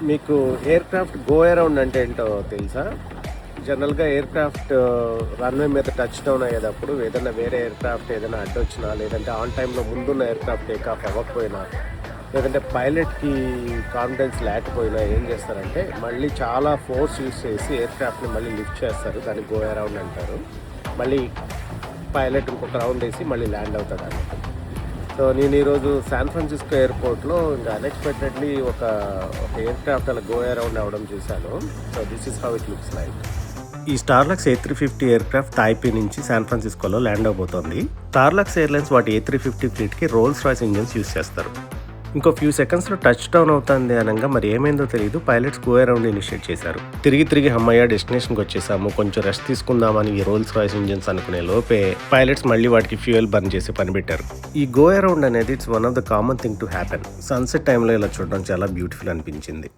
మీకు air craft go around అంటే ఏంటో తెలుసా? జనరల్గా ఎయిర్ క్రాఫ్ట్ రన్వే మీద టచ్ డౌన్ అయ్యేటప్పుడు ఏదైనా వేరే ఎయిర్ క్రాఫ్ట్ ఏదైనా అడ్డొచ్చినా, లేదంటే ఆన్ టైంలో ముందున్న ఎయిర్ క్రాఫ్ట్ టేక్ ఆఫ్ అవ్వకపోయినా, లేదంటే పైలట్కి కాన్ఫిడెన్స్ లేకపోయినా ఏం చేస్తారంటే మళ్ళీ చాలా ఫోర్స్ యూస్ చేసి ఎయిర్ క్రాఫ్ట్ని మళ్ళీ లిఫ్ట్ చేస్తారు. దాన్ని గో అరౌండ్ అంటారు. మళ్ళీ పైలట్ ఇంకొక రౌండ్ వేసి మళ్ళీ ల్యాండ్ అవుతాడు అన్నమాట. సో నేను ఈరోజు శాన్ ఫ్రాన్సిస్కో ఎయిర్పోర్ట్లో ఇంకా అన్ఎక్స్పెక్టెడ్లీ ఒక ఎయిర్ క్రాఫ్ట్ అలా గో అరౌండ్ అవ్వడం చూశాను. So this is how it looks like. ఈ Starlux A350 aircraft Taipei నుంచి శాన్ ఫ్రాన్సిస్కోలో ల్యాండ్ అవబోతోంది. స్టార్లక్స్ ఎయిర్లైన్స్ వాటి A350 ఫ్లీట్కి రోల్స్ రాయ్స్ ఇంజిన్స్ యూస్ చేస్తారు. ఇంకో ఫ్యూ సెకండ్స్లో టచ్ డౌన్ అవుతుంది అనగా మరి ఏమైందో తెలియదు, పైలట్స్ గో అరౌండ్ ఇనిషియేట్ చేశారు. తిరిగి హమ్మయ్య డెస్టినేషన్కి వచ్చేసాము, కొంచెం రెస్ట్ తీసుకుందామని ఈ రోల్స్ రాయ్స్ ఇంజిన్స్ అనుకునే లోపే పైలట్స్ మళ్ళీ వాటికి ఫ్యూయల్ బర్న్ చేసి పని పెట్టారు. ఈ గో అరౌండ్ అనేది it's one of the common thing to happen. Sunset టైంలో ఇలా చూడడం చాలా బ్యూటిఫుల్ అనిపించింది.